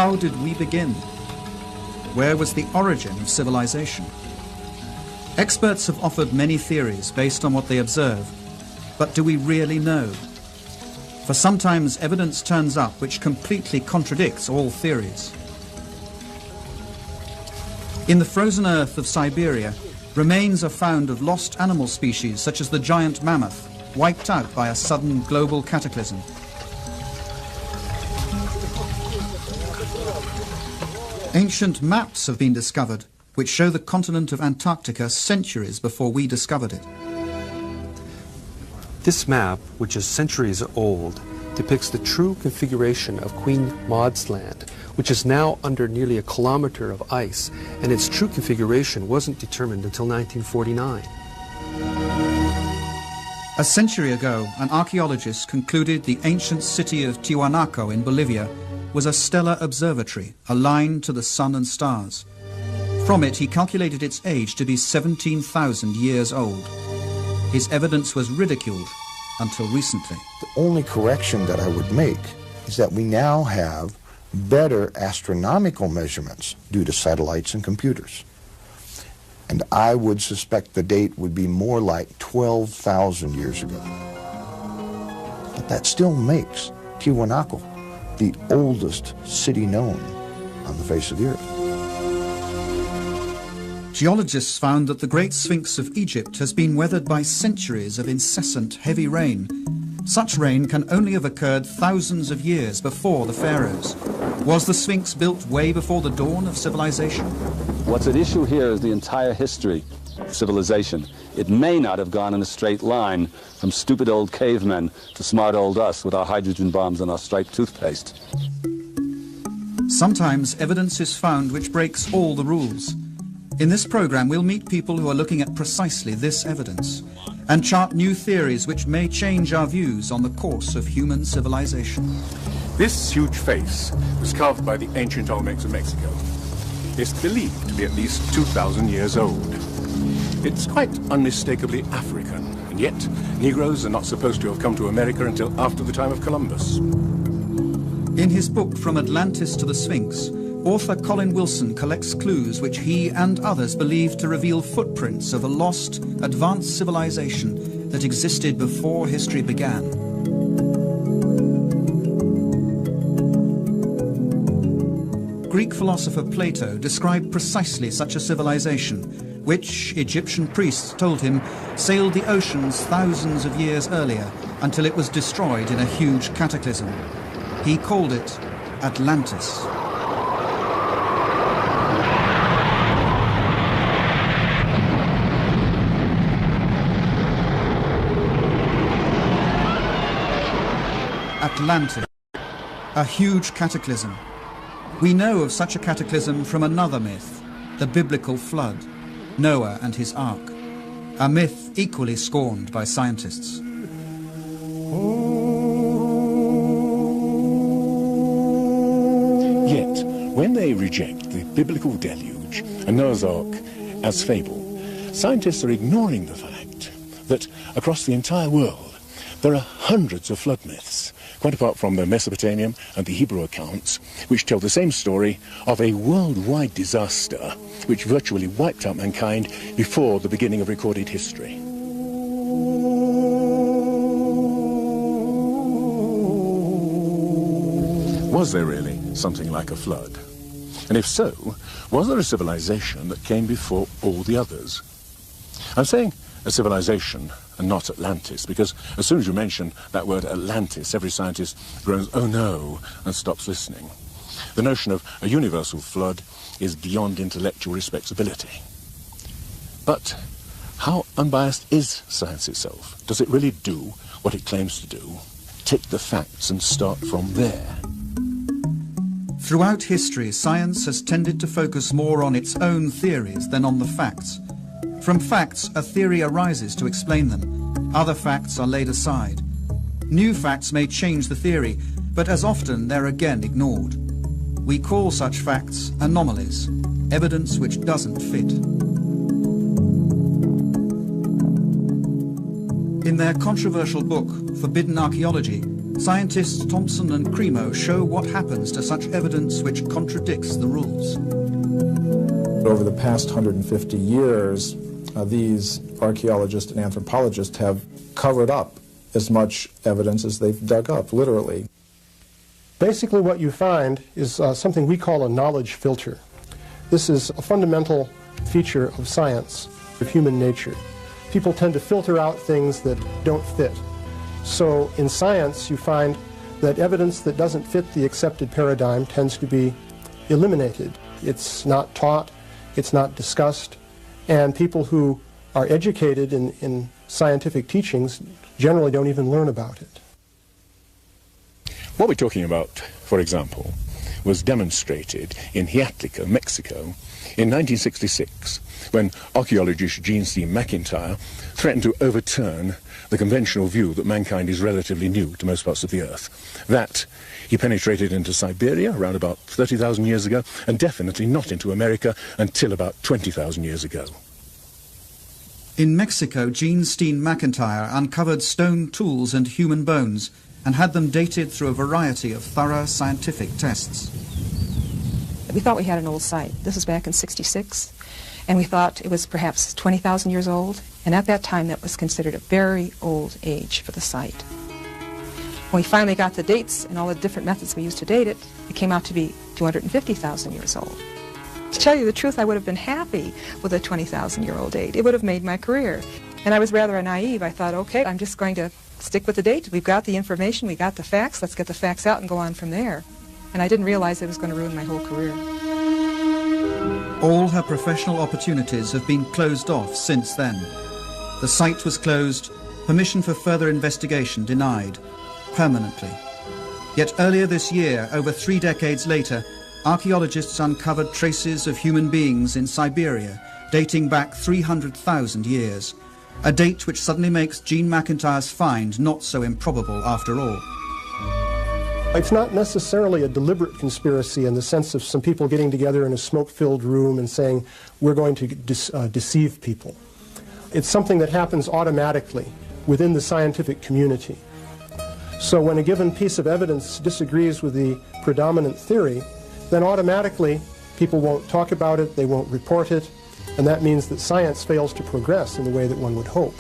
How did we begin? Where was the origin of civilization? Experts have offered many theories based on what they observe, but do we really know? For sometimes evidence turns up which completely contradicts all theories. In the frozen earth of Siberia, remains are found of lost animal species such as the giant mammoth, wiped out by a sudden global cataclysm. Ancient maps have been discovered which show the continent of Antarctica centuries before we discovered it. This map, which is centuries old, depicts the true configuration of Queen Maud's Land, which is now under nearly a kilometer of ice, and its true configuration wasn't determined until 1949. A century ago, an archaeologist concluded the ancient city of Tiwanaku in Bolivia was a stellar observatory, aligned to the sun and stars. From it, he calculated its age to be 17,000 years old. His evidence was ridiculed until recently. The only correction that I would make is that we now have better astronomical measurements due to satellites and computers. And I would suspect the date would be more like 12,000 years ago. But that still makes Tiwanaku the oldest city known on the face of the earth. Geologists found that the Great Sphinx of Egypt has been weathered by centuries of incessant heavy rain. Such rain can only have occurred thousands of years before the pharaohs. Was the Sphinx built way before the dawn of civilization? What's at issue here is the entire history of civilization. It may not have gone in a straight line from stupid old cavemen to smart old us with our hydrogen bombs and our striped toothpaste. Sometimes evidence is found which breaks all the rules. In this program, we'll meet people who are looking at precisely this evidence and chart new theories which may change our views on the course of human civilization. This huge face was carved by the ancient Olmecs of Mexico. It's believed to be at least 2,000 years old. It's quite unmistakably African, and yet Negroes are not supposed to have come to America until after the time of Columbus. In his book From Atlantis to the Sphinx, author Colin Wilson collects clues which he and others believe to reveal footprints of a lost, advanced civilization that existed before history began. Greek philosopher Plato described precisely such a civilization, which, Egyptian priests told him, sailed the oceans thousands of years earlier until it was destroyed in a huge cataclysm. He called it Atlantis. Atlantis, a huge cataclysm. We know of such a cataclysm from another myth, the biblical flood, Noah and his ark, a myth equally scorned by scientists. Yet, when they reject the biblical deluge and Noah's Ark as fable, scientists are ignoring the fact that across the entire world there are hundreds of flood myths, quite apart from the Mesopotamian and the Hebrew accounts, which tell the same story of a worldwide disaster which virtually wiped out mankind before the beginning of recorded history. Was there really something like a flood? And if so, was there a civilization that came before all the others? I'm saying a civilization and not Atlantis, because as soon as you mention that word Atlantis, every scientist groans, "Oh no," and stops listening. The notion of a universal flood is beyond intellectual respectability. But how unbiased is science itself? Does it really do what it claims to do? Take the facts and start from there. Throughout history, science has tended to focus more on its own theories than on the facts. From facts, a theory arises to explain them. Other facts are laid aside. New facts may change the theory, but as often they're again ignored. We call such facts anomalies, evidence which doesn't fit. In their controversial book, Forbidden Archaeology, scientists Thompson and Cremo show what happens to such evidence which contradicts the rules. Over the past 150 years, these archaeologists and anthropologists have covered up as much evidence as they've dug up, literally. Basically what you find is something we call a knowledge filter. This is a fundamental feature of science, of human nature. People tend to filter out things that don't fit. So in science you find that evidence that doesn't fit the accepted paradigm tends to be eliminated. It's not taught, it's not discussed, and people who are educated in scientific teachings generally don't even learn about it. What we're talking about, for example, was demonstrated in Hiatlica, Mexico, in 1966, when archaeologist Gene C. McIntyre threatened to overturn the conventional view that mankind is relatively new to most parts of the Earth. That he penetrated into Siberia around about 30,000 years ago, and definitely not into America until about 20,000 years ago. In Mexico, Gene Steen McIntyre uncovered stone tools and human bones and had them dated through a variety of thorough scientific tests. We thought we had an old site. This was back in '66, and we thought it was perhaps 20,000 years old, and at that time that was considered a very old age for the site. When we finally got the dates and all the different methods we used to date it, it came out to be 250,000 years old. To tell you the truth, I would have been happy with a 20,000-year-old date. It would have made my career. And I was rather naive. I thought, okay, I'm just going to stick with the date. We've got the information, we got the facts, let's get the facts out and go on from there. And I didn't realize it was going to ruin my whole career. All her professional opportunities have been closed off since then. The site was closed, permission for further investigation denied, permanently. Yet earlier this year, over 3 decades later, archaeologists uncovered traces of human beings in Siberia dating back 300,000 years, a date which suddenly makes Gene McIntyre's find not so improbable after all. It's not necessarily a deliberate conspiracy in the sense of some people getting together in a smoke-filled room and saying, we're going to deceive people. It's something that happens automatically within the scientific community. So when a given piece of evidence disagrees with the predominant theory, then automatically people won't talk about it, they won't report it, and that means that science fails to progress in the way that one would hope.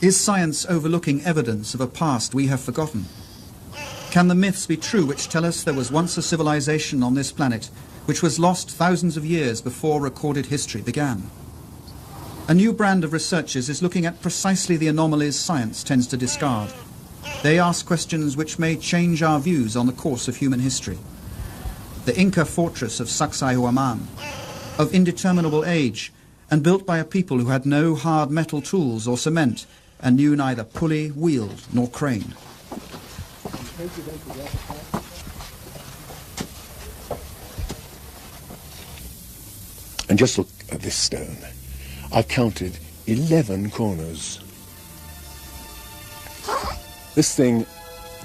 Is science overlooking evidence of a past we have forgotten? Can the myths be true which tell us there was once a civilization on this planet which was lost thousands of years before recorded history began? A new brand of researchers is looking at precisely the anomalies science tends to discard. They ask questions which may change our views on the course of human history. The Inca fortress of Sacsayhuaman, of indeterminable age, and built by a people who had no hard metal tools or cement, and knew neither pulley, wheel, nor crane. And just look at this stone. I've counted 11 corners. This thing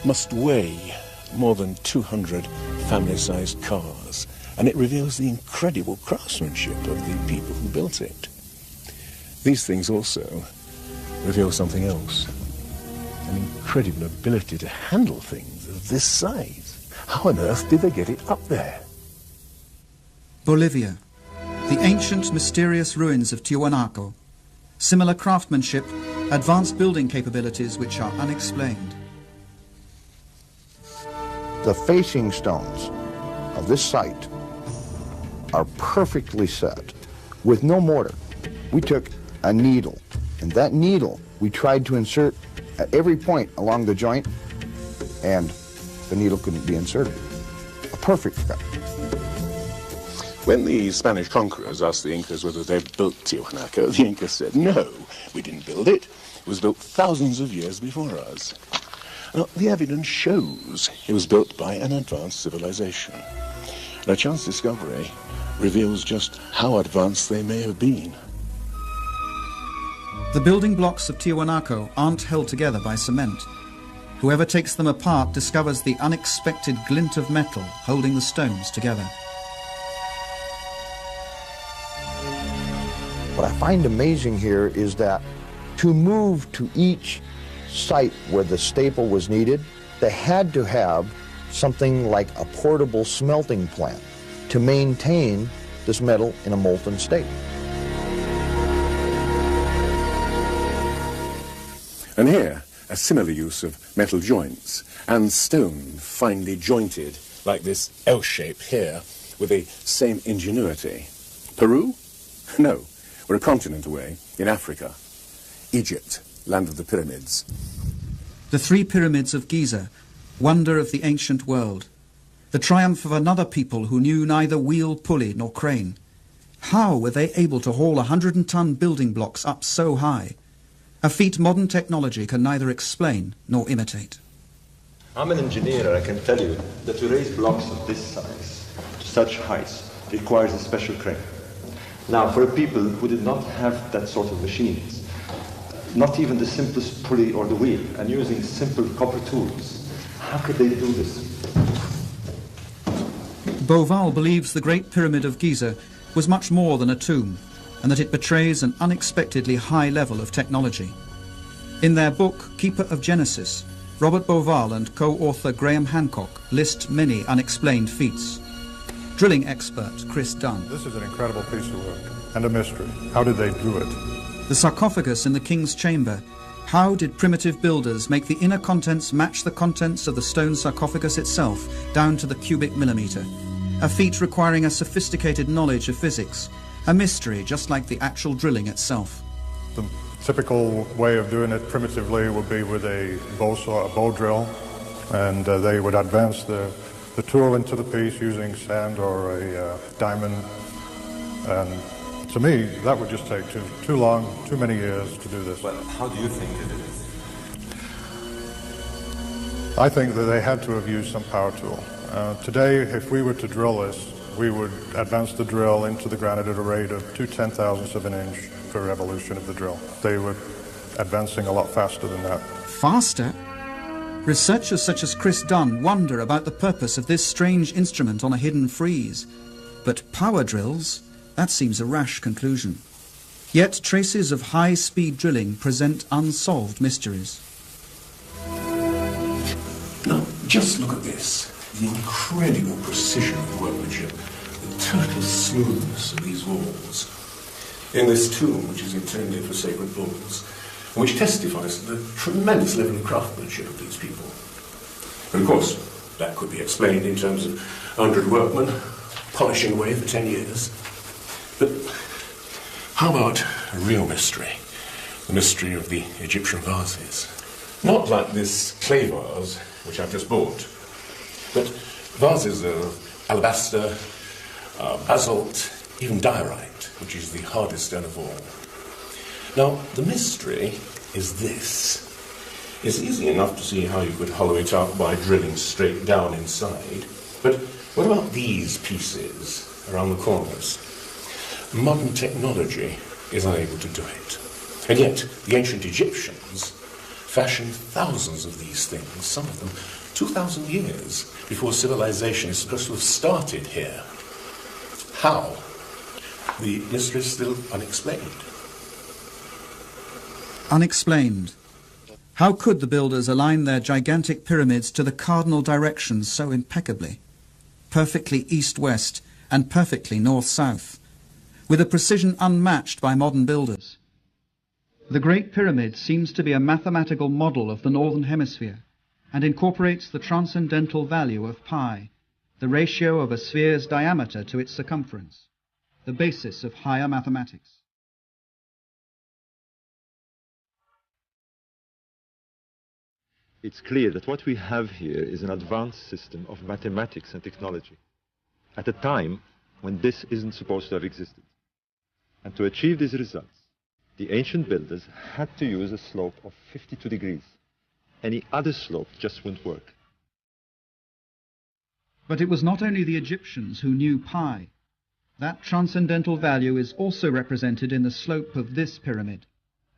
must weigh more than 200 family-sized cars, and it reveals the incredible craftsmanship of the people who built it. These things also reveal something else, an incredible ability to handle things of this size. How on earth did they get it up there? Bolivia, the ancient mysterious ruins of Tiwanaku. Similar craftsmanship, advanced building capabilities which are unexplained. The facing stones of this site are perfectly set with no mortar. We took a needle, and that needle we tried to insert at every point along the joint, and the needle couldn't be inserted. A perfect fit. When the Spanish conquerors asked the Incas whether they'd built Tiwanaku, the Incas said, no, we didn't build it. It was built thousands of years before us. Now, the evidence shows it was built by an advanced civilization. And a chance discovery reveals just how advanced they may have been. The building blocks of Tiwanaku aren't held together by cement. Whoever takes them apart discovers the unexpected glint of metal holding the stones together. What I find amazing here is that to move to each site where the staple was needed, they had to have something like a portable smelting plant to maintain this metal in a molten state. And here, a similar use of metal joints and stone finely jointed, like this L shape here, with the same ingenuity. Peru? No, we're a continent away, in Africa. Egypt, land of the pyramids. The three pyramids of Giza, wonder of the ancient world. The triumph of another people who knew neither wheel, pulley, nor crane. How were they able to haul 100-ton building blocks up so high? A feat modern technology can neither explain nor imitate. I'm an engineer, and I can tell you that to raise blocks of this size to such heights requires a special crane. Now, for people who did not have that sort of machines, not even the simplest pulley or the wheel, and using simple copper tools, how could they do this? Beauval believes the Great Pyramid of Giza was much more than a tomb, and that it betrays an unexpectedly high level of technology. In their book, Keeper of Genesis, Robert Beauval and co-author Graham Hancock list many unexplained feats. Drilling expert Chris Dunn. This is an incredible piece of work, and a mystery. How did they do it? The sarcophagus in the King's Chamber. How did primitive builders make the inner contents match the contents of the stone sarcophagus itself, down to the cubic millimetre? A feat requiring a sophisticated knowledge of physics. A mystery, just like the actual drilling itself. The typical way of doing it primitively would be with a bow saw, a bow drill, and they would advance the tool into the piece using sand or a diamond. And to me, that would just take too long, too many years to do this. Well, how do you think it is? I think that they had to have used some power tool. Today, if we were to drill this, we would advance the drill into the granite at a rate of 2/10,000ths of an inch per revolution of the drill. They were advancing a lot faster than that. Faster? Researchers such as Chris Dunn wonder about the purpose of this strange instrument on a hidden frieze. But power drills? That seems a rash conclusion. Yet traces of high-speed drilling present unsolved mysteries. Now, just look at this. The incredible precision of workmanship, the total smoothness of these walls. In this tomb, which is intended for sacred bulls, which testifies to the tremendous level of craftsmanship of these people. And of course, that could be explained in terms of 100 workmen polishing away for 10 years. But how about a real mystery? The mystery of the Egyptian vases. Not like this clay vase, which I've just bought, but vases of alabaster, basalt, even diorite, which is the hardest stone of all. Now, the mystery is this. It's easy enough to see how you could hollow it out by drilling straight down inside, but what about these pieces around the corners? Modern technology is unable to do it. And yet, the ancient Egyptians fashioned thousands of these things, some of them 2,000 years before civilization is supposed to have started here. How? The mystery is still unexplained. Unexplained. How could the builders align their gigantic pyramids to the cardinal directions so impeccably? Perfectly east-west and perfectly north-south, with a precision unmatched by modern builders. The Great Pyramid seems to be a mathematical model of the Northern Hemisphere and incorporates the transcendental value of pi, the ratio of a sphere's diameter to its circumference, the basis of higher mathematics. It's clear that what we have here is an advanced system of mathematics and technology at a time when this isn't supposed to have existed. And to achieve these results, the ancient builders had to use a slope of 52 degrees. Any other slope just wouldn't work. But it was not only the Egyptians who knew pi. That transcendental value is also represented in the slope of this pyramid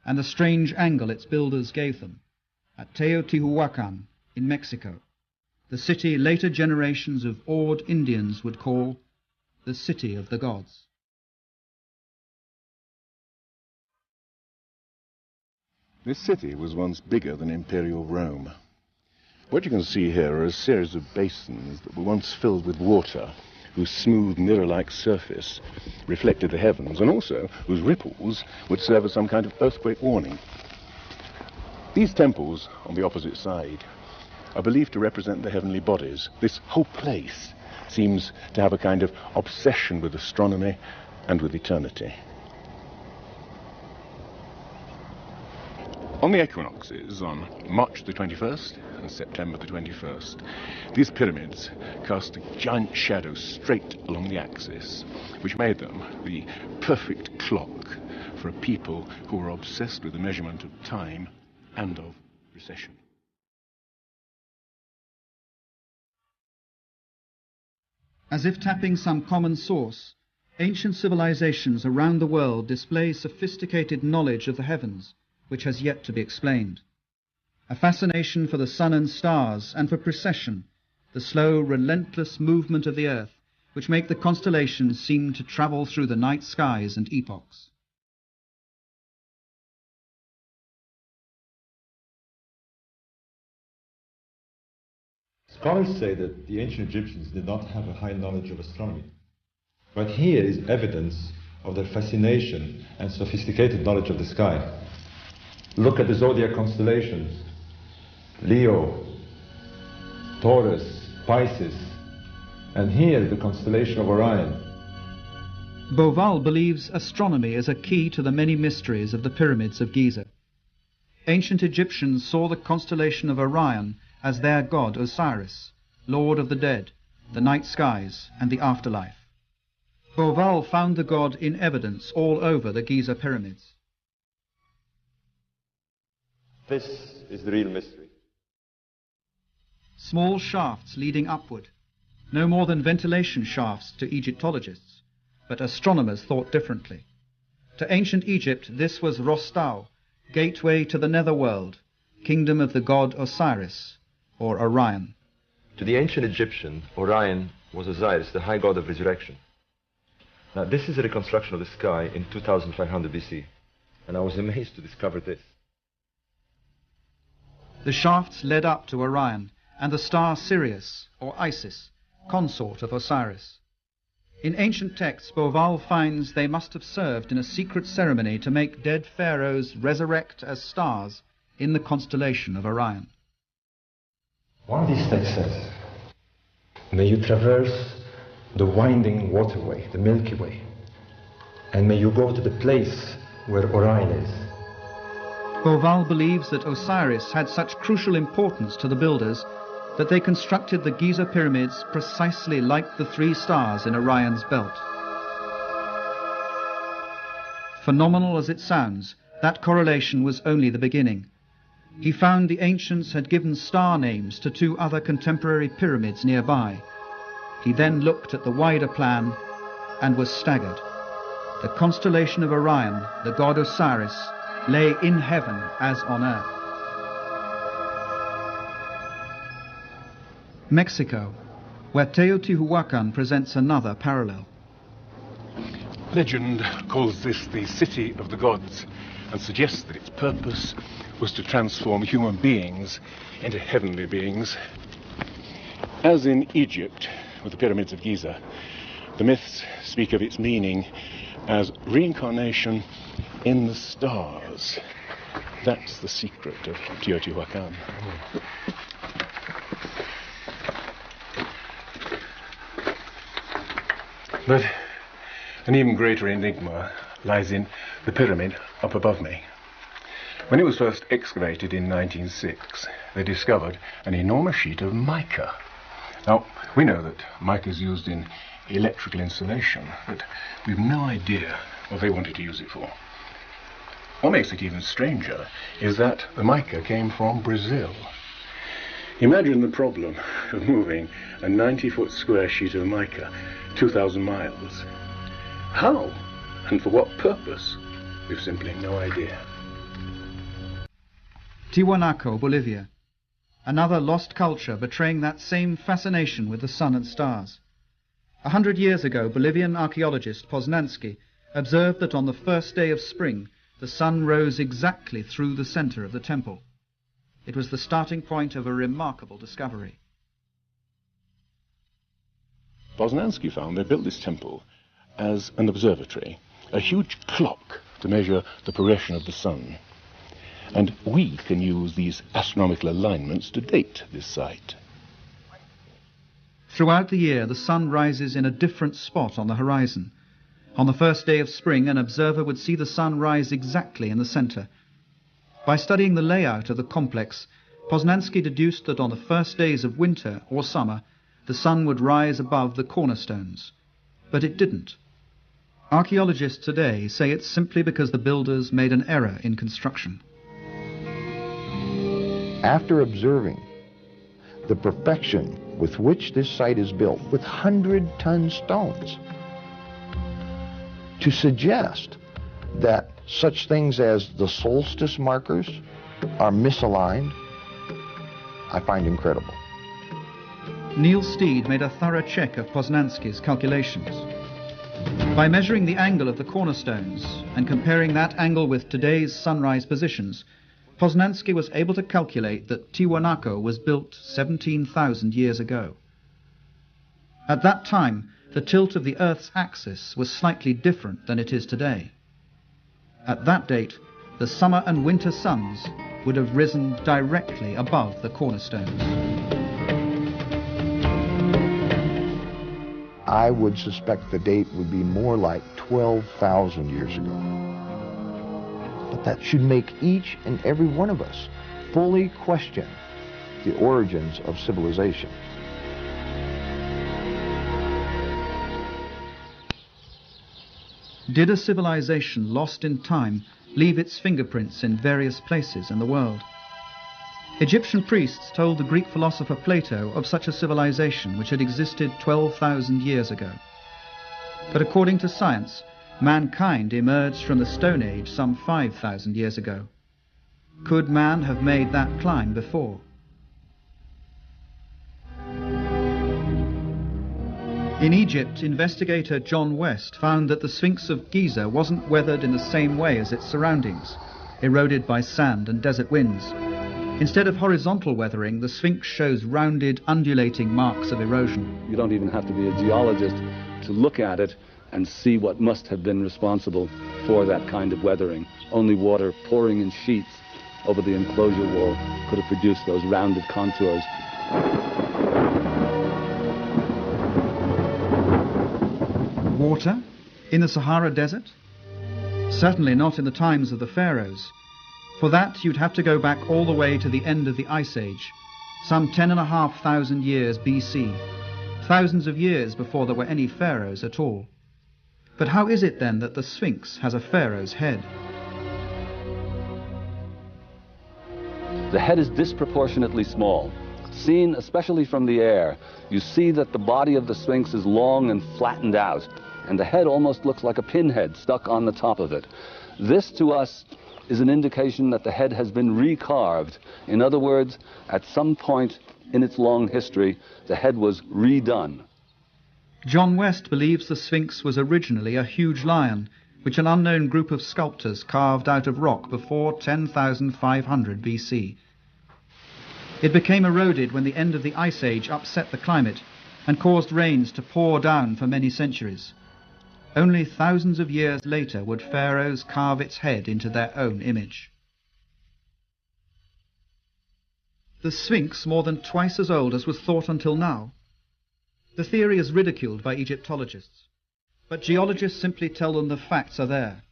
and the strange angle its builders gave them at Teotihuacan in Mexico, the city later generations of awed Indians would call the City of the Gods. This city was once bigger than Imperial Rome. What you can see here are a series of basins that were once filled with water, whose smooth mirror-like surface reflected the heavens, and also whose ripples would serve as some kind of earthquake warning. These temples on the opposite side are believed to represent the heavenly bodies. This whole place seems to have a kind of obsession with astronomy and with eternity. On the equinoxes, on March the 21st and September the 21st, these pyramids cast a giant shadow straight along the axis, which made them the perfect clock for a people who were obsessed with the measurement of time and of precession. As if tapping some common source, ancient civilizations around the world display sophisticated knowledge of the heavens, which has yet to be explained. A fascination for the sun and stars, and for precession, the slow, relentless movement of the earth, which make the constellations seem to travel through the night skies and epochs. Scholars say that the ancient Egyptians did not have a high knowledge of astronomy. But here is evidence of their fascination and sophisticated knowledge of the sky. Look at the zodiac constellations: Leo, Taurus, Pisces, and here the constellation of Orion. Beauval believes astronomy is a key to the many mysteries of the pyramids of Giza. Ancient Egyptians saw the constellation of Orion as their god Osiris, lord of the dead, the night skies, and the afterlife. Beauval found the god in evidence all over the Giza pyramids. This is the real mystery. Small shafts leading upward, no more than ventilation shafts to Egyptologists, but astronomers thought differently. To ancient Egypt, this was Rostau, gateway to the netherworld, kingdom of the god Osiris, or Orion. To the ancient Egyptian, Orion was Osiris, the high god of resurrection. Now, this is a reconstruction of the sky in 2500 BC, and I was amazed to discover this. The shafts led up to Orion and the star Sirius, or Isis, consort of Osiris. In ancient texts, Beauval finds they must have served in a secret ceremony to make dead pharaohs resurrect as stars in the constellation of Orion. One of these texts says, "May you traverse the winding waterway, the Milky Way, and may you go to the place where Orion is." Beauval believes that Osiris had such crucial importance to the builders that they constructed the Giza pyramids precisely like the three stars in Orion's belt. Phenomenal as it sounds, that correlation was only the beginning. He found the ancients had given star names to two other contemporary pyramids nearby. He then looked at the wider plan and was staggered. The constellation of Orion, the god Osiris, lay in heaven as on earth. Mexico, where Teotihuacan presents another parallel. Legend calls this the city of the gods and suggests that its purpose was to transform human beings into heavenly beings. As in Egypt, with the pyramids of Giza, the myths speak of its meaning as reincarnation in the stars. That's the secret of Teotihuacan. But an even greater enigma lies in the pyramid up above me. When it was first excavated in 1906, they discovered an enormous sheet of mica. Now, we know that mica is used in electrical insulation, but we've no idea what they wanted to use it for. What makes it even stranger is that the mica came from Brazil. Imagine the problem of moving a 90-foot square sheet of mica 2,000 miles. How? And for what purpose? We've simply no idea. Tiwanaku, Bolivia. Another lost culture betraying that same fascination with the sun and stars. 100 years ago, Bolivian archaeologist Poznansky observed that on the first day of spring, the sun rose exactly through the center of the temple. It was the starting point of a remarkable discovery. Poznański found they built this temple as an observatory, a huge clock to measure the progression of the sun. And we can use these astronomical alignments to date this site. Throughout the year, the sun rises in a different spot on the horizon. On the first day of spring, an observer would see the sun rise exactly in the center. By studying the layout of the complex, Poznański deduced that on the first days of winter or summer, the sun would rise above the cornerstones. But it didn't. Archaeologists today say it's simply because the builders made an error in construction. After observing the perfection with which this site is built, with 100-ton stones, to suggest that such things as the solstice markers are misaligned, I find incredible. Neil Steed made a thorough check of Poznański's calculations. By measuring the angle of the cornerstones and comparing that angle with today's sunrise positions, Poznański was able to calculate that Tiwanaku was built 17,000 years ago. At that time, the tilt of the Earth's axis was slightly different than it is today. At that date, the summer and winter suns would have risen directly above the cornerstones. I would suspect the date would be more like 12,000 years ago. But that should make each and every one of us fully question the origins of civilization. Did a civilization lost in time leave its fingerprints in various places in the world? Egyptian priests told the Greek philosopher Plato of such a civilization which had existed 12,000 years ago. But according to science, mankind emerged from the Stone Age some 5,000 years ago. Could man have made that climb before? In Egypt, investigator John West found that the Sphinx of Giza wasn't weathered in the same way as its surroundings, eroded by sand and desert winds. Instead of horizontal weathering, the Sphinx shows rounded, undulating marks of erosion. You don't even have to be a geologist to look at it and see what must have been responsible for that kind of weathering. Only water pouring in sheets over the enclosure wall could have produced those rounded contours. Water? In the Sahara Desert? Certainly not in the times of the pharaohs. For that, you'd have to go back all the way to the end of the Ice Age, some 10,500 years BC, thousands of years before there were any pharaohs at all. But how is it then that the Sphinx has a pharaoh's head? The head is disproportionately small. Seen especially from the air, you see that the body of the Sphinx is long and flattened out, and the head almost looks like a pinhead stuck on the top of it. This, to us, is an indication that the head has been recarved. In other words, at some point in its long history, the head was redone. John West believes the Sphinx was originally a huge lion, which an unknown group of sculptors carved out of rock before 10,500 BC. It became eroded when the end of the Ice Age upset the climate and caused rains to pour down for many centuries. Only thousands of years later would pharaohs carve its head into their own image. The Sphinx more than twice as old as was thought until now. The theory is ridiculed by Egyptologists, but geologists simply tell them the facts are there.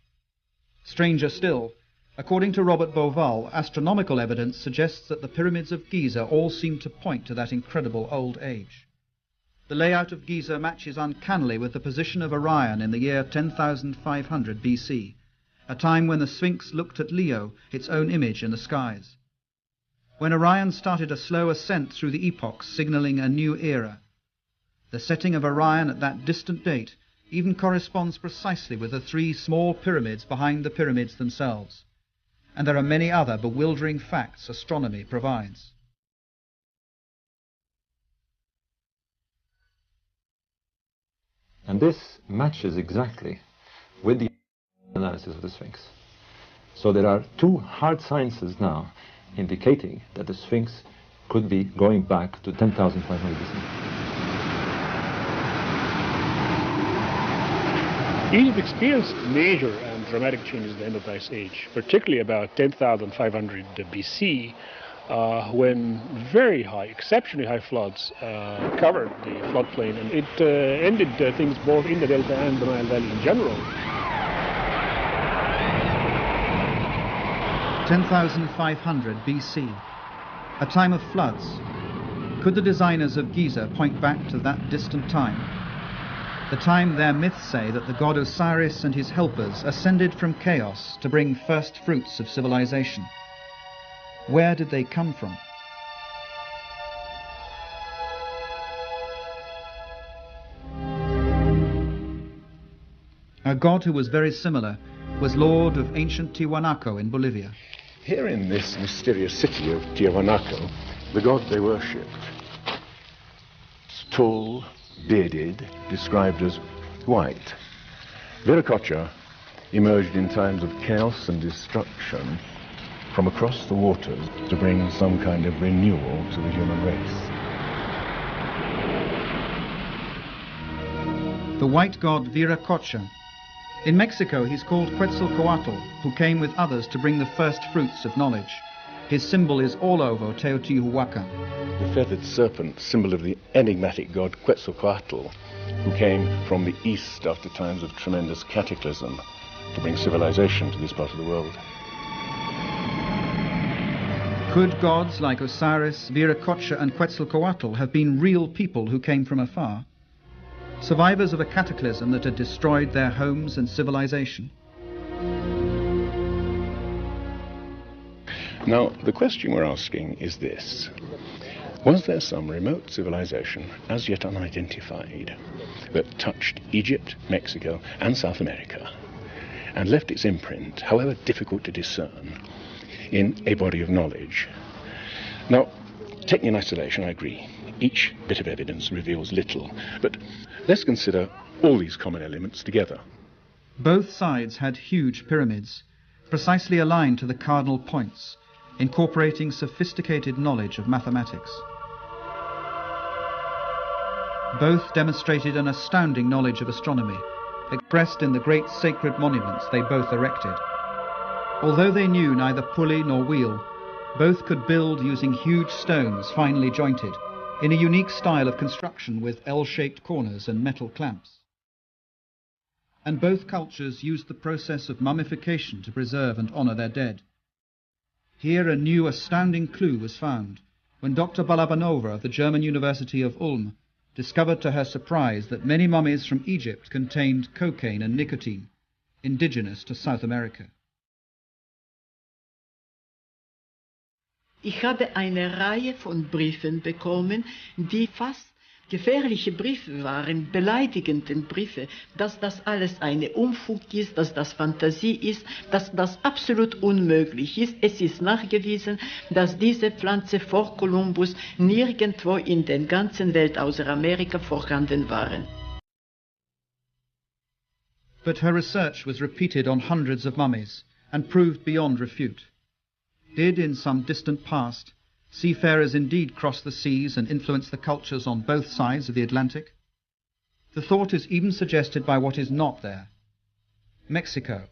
Stranger still, according to Robert Bauval, astronomical evidence suggests that the pyramids of Giza all seem to point to that incredible old age. The layout of Giza matches uncannily with the position of Orion in the year 10,500 BC, a time when the Sphinx looked at Leo, its own image in the skies. When Orion started a slow ascent through the epochs, signaling a new era. The setting of Orion at that distant date even corresponds precisely with the three small pyramids behind the pyramids themselves. And there are many other bewildering facts astronomy provides. And this matches exactly with the analysis of the Sphinx. So there are two hard sciences now indicating that the Sphinx could be going back to 10,500 BC. Egypt experienced major and dramatic changes at the end of the Ice Age, particularly about 10,500 BC, when very high, exceptionally high floods covered the floodplain, and it ended things both in the Delta and the Nile Valley in general. 10,500 BC, a time of floods. Could the designers of Giza point back to that distant time? The time their myths say that the god Osiris and his helpers ascended from chaos to bring first fruits of civilization. Where did they come from? A god who was very similar was lord of ancient Tiwanaku in Bolivia. Here in this mysterious city of Tiwanaku, the god they worshipped, tall, bearded, described as white. Viracocha emerged in times of chaos and destruction from across the waters to bring some kind of renewal to the human race. The white god Viracocha. In Mexico, he's called Quetzalcoatl, who came with others to bring the first fruits of knowledge. His symbol is all over Teotihuacan. The feathered serpent, symbol of the enigmatic god Quetzalcoatl, who came from the east after times of tremendous cataclysm to bring civilization to this part of the world. Could gods like Osiris, Viracocha and Quetzalcoatl have been real people who came from afar? Survivors of a cataclysm that had destroyed their homes and civilization? Now, the question we're asking is this. Was there some remote civilization, as yet unidentified, that touched Egypt, Mexico, and South America, and left its imprint, however difficult to discern, in a body of knowledge? Now, taken in isolation, I agree. Each bit of evidence reveals little, but let's consider all these common elements together. Both sides had huge pyramids, precisely aligned to the cardinal points, incorporating sophisticated knowledge of mathematics. Both demonstrated an astounding knowledge of astronomy, expressed in the great sacred monuments they both erected. Although they knew neither pulley nor wheel, both could build using huge stones finely jointed, in a unique style of construction with L-shaped corners and metal clamps. And both cultures used the process of mummification to preserve and honor their dead. Here a new astounding clue was found when Dr. Balabanova of the German University of Ulm discovered to her surprise that many mummies from Egypt contained cocaine and nicotine, indigenous to South America. Ich habe eine Reihe von Briefen bekommen, die fast gefährliche Briefe waren, beleidigende Briefe, dass das alles eine Unfug ist, dass das Fantasie ist, dass das absolut unmöglich ist. Es ist nachgewiesen, dass diese Pflanze vor Kolumbus nirgendwo in der ganzen Welt außer Amerika vorhanden waren. But her research was repeated on hundreds of mummies and proved beyond refute. Did, in some distant past, seafarers indeed cross the seas and influence the cultures on both sides of the Atlantic? The thought is even suggested by what is not there. Mexico,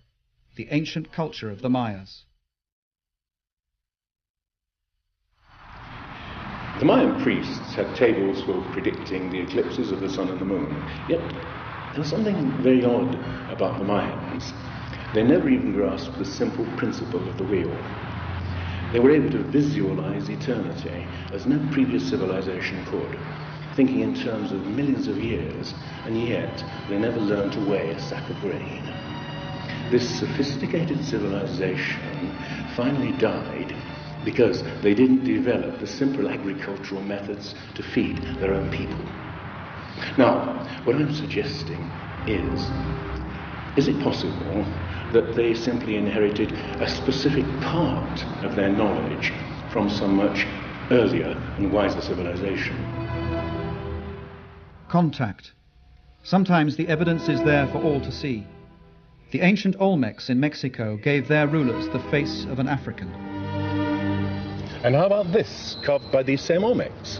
the ancient culture of the Mayas. The Mayan priests had tables for predicting the eclipses of the sun and the moon. Yet, there was something very odd about the Mayans. They never even grasped the simple principle of the wheel. They were able to visualize eternity as no previous civilization could, thinking in terms of millions of years, and yet they never learned to weigh a sack of grain. This sophisticated civilization finally died because they didn't develop the simple agricultural methods to feed their own people. Now, what I'm suggesting is it possible that they simply inherited a specific part of their knowledge from some much earlier and wiser civilization? Contact. Sometimes the evidence is there for all to see. The ancient Olmecs in Mexico gave their rulers the face of an African. And how about this, carved by these same Olmecs?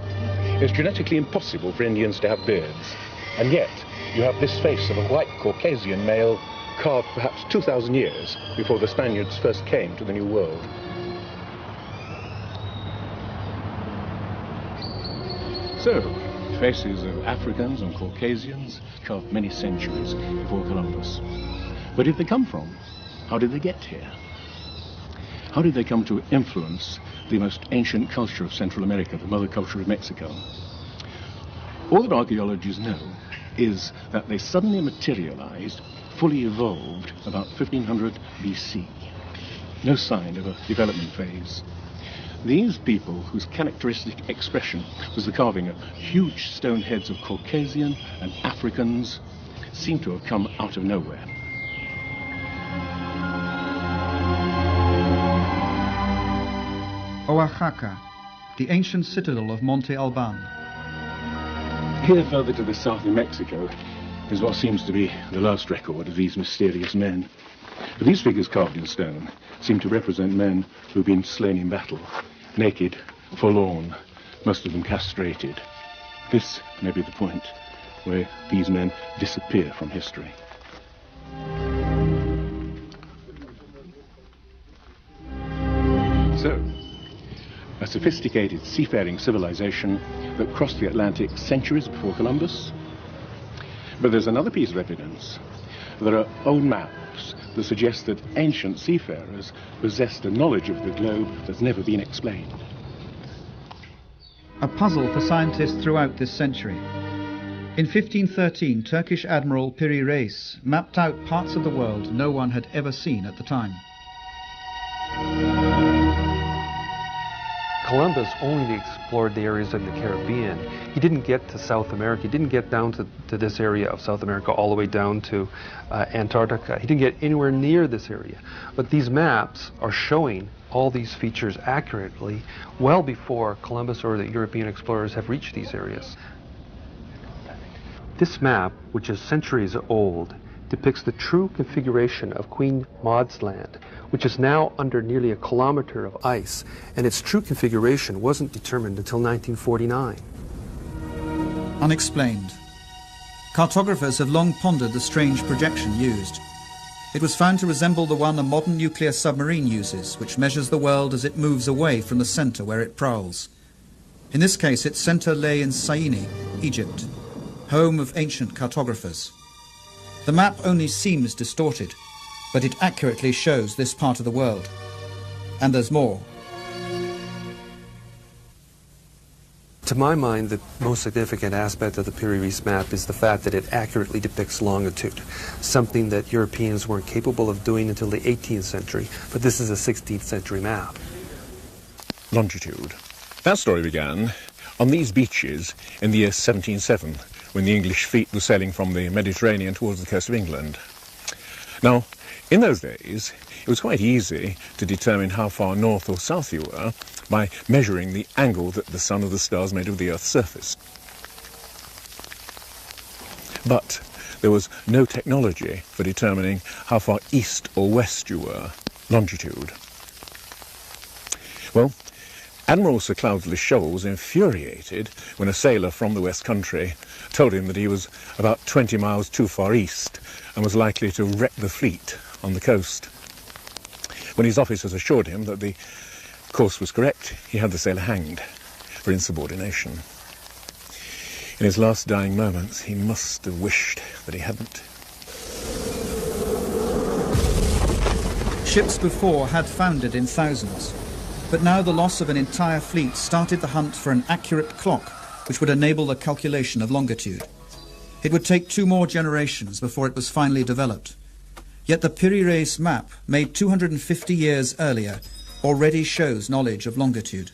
It's genetically impossible for Indians to have beards. And yet, you have this face of a white Caucasian male carved perhaps 2,000 years before the Spaniards first came to the New World. So, faces of Africans and Caucasians carved many centuries before Columbus. Where did they come from? How did they get here? How did they come to influence the most ancient culture of Central America, the mother culture of Mexico? All that archaeologists know is that they suddenly materialized, fully evolved about 1500 BC. No sign of a development phase. These people, whose characteristic expression was the carving of huge stone heads of Caucasian and Africans, seem to have come out of nowhere. Oaxaca, the ancient citadel of Monte Alban. Here, further to the south in Mexico, is what seems to be the last record of these mysterious men. But these figures carved in stone seem to represent men who've been slain in battle, naked, forlorn, most of them castrated. This may be the point where these men disappear from history. So, a sophisticated seafaring civilization that crossed the Atlantic centuries before Columbus. But there's another piece of evidence. There are old maps that suggest that ancient seafarers possessed a knowledge of the globe that's never been explained. A puzzle for scientists throughout this century. In 1513, Turkish Admiral Piri Reis mapped out parts of the world no one had ever seen at the time. Columbus only explored the areas of the Caribbean. He didn't get to South America. He didn't get down to this area of South America all the way down to Antarctica. He didn't get anywhere near this area. But these maps are showing all these features accurately well before Columbus or the European explorers have reached these areas. This map, which is centuries old, depicts the true configuration of Queen Maud's Land, which is now under nearly 1 kilometer of ice, and its true configuration wasn't determined until 1949. Unexplained. Cartographers have long pondered the strange projection used. It was found to resemble the one a modern nuclear submarine uses, which measures the world as it moves away from the center where it prowls. In this case, its center lay in Syene, Egypt, home of ancient cartographers. The map only seems distorted, but it accurately shows this part of the world. And there's more. To my mind, the most significant aspect of the Piri Reis map is the fact that it accurately depicts longitude, something that Europeans weren't capable of doing until the 18th century, but this is a 16th century map. Longitude. That story began on these beaches in the year 1707, when the English fleet was sailing from the Mediterranean towards the coast of England. Now, in those days, it was quite easy to determine how far north or south you were by measuring the angle that the sun or the stars made of the Earth's surface. But there was no technology for determining how far east or west you were, longitude. Well, Admiral Sir Cloudesley Shovel was infuriated when a sailor from the West Country told him that he was about 20 miles too far east and was likely to wreck the fleet on the coast. When his officers assured him that the course was correct, he had the sailor hanged for insubordination. In his last dying moments, he must have wished that he hadn't. Ships before had foundered in thousands, but now the loss of an entire fleet started the hunt for an accurate clock which would enable the calculation of longitude. It would take 2 more generations before it was finally developed. Yet the Piri Reis map, made 250 years earlier, already shows knowledge of longitude.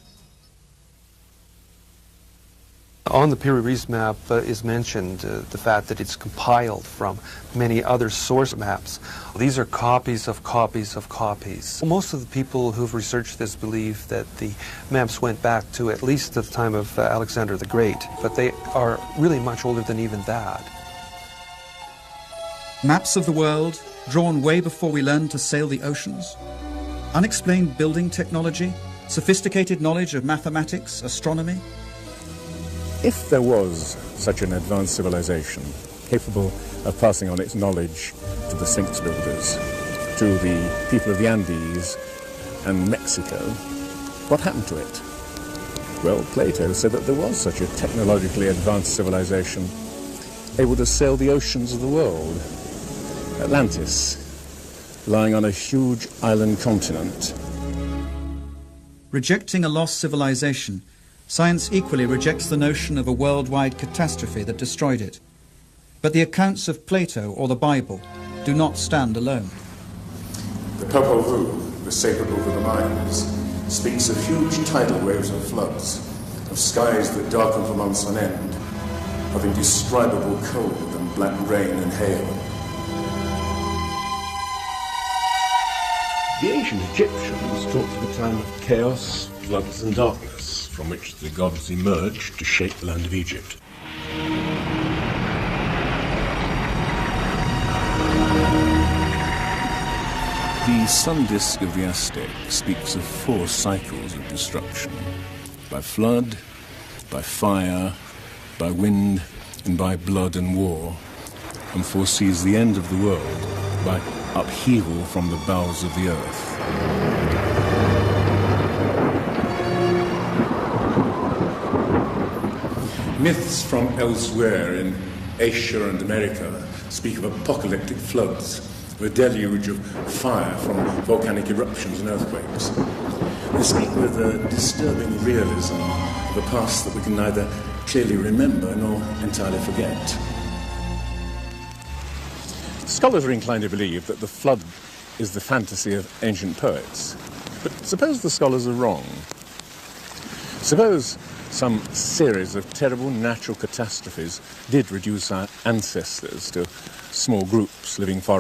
On the Piri Reis map is mentioned the fact that it's compiled from many other source maps. These are copies of copies of copies. Most of the people who've researched this believe that the maps went back to at least the time of Alexander the Great, but they are really much older than even that. Maps of the world, drawn way before we learned to sail the oceans? Unexplained building technology? Sophisticated knowledge of mathematics, astronomy? If there was such an advanced civilization capable of passing on its knowledge to the Sphinx builders, to the people of the Andes and Mexico, what happened to it? Well, Plato said that there was such a technologically advanced civilization able to sail the oceans of the world. Atlantis, lying on a huge island continent. Rejecting a lost civilization, science equally rejects the notion of a worldwide catastrophe that destroyed it. But the accounts of Plato or the Bible do not stand alone. The Popol Vuh, the sacred book of the Mayans, speaks of huge tidal waves and floods, of skies that darken for months on end, of indescribable cold and black rain and hail. The ancient Egyptians talked of a time of chaos, floods and darkness, from which the gods emerged to shape the land of Egypt. The sun disk of the Aztec speaks of 4 cycles of destruction: by flood, by fire, by wind, and by blood and war, and foresees the end of the world by upheaval from the bowels of the earth. Myths from elsewhere in Asia and America speak of apocalyptic floods, a deluge of fire from volcanic eruptions and earthquakes. They speak with a disturbing realism of a past that we can neither clearly remember nor entirely forget. Scholars are inclined to believe that the flood is the fantasy of ancient poets. But suppose the scholars are wrong. Suppose some series of terrible natural catastrophes did reduce our ancestors to small groups living far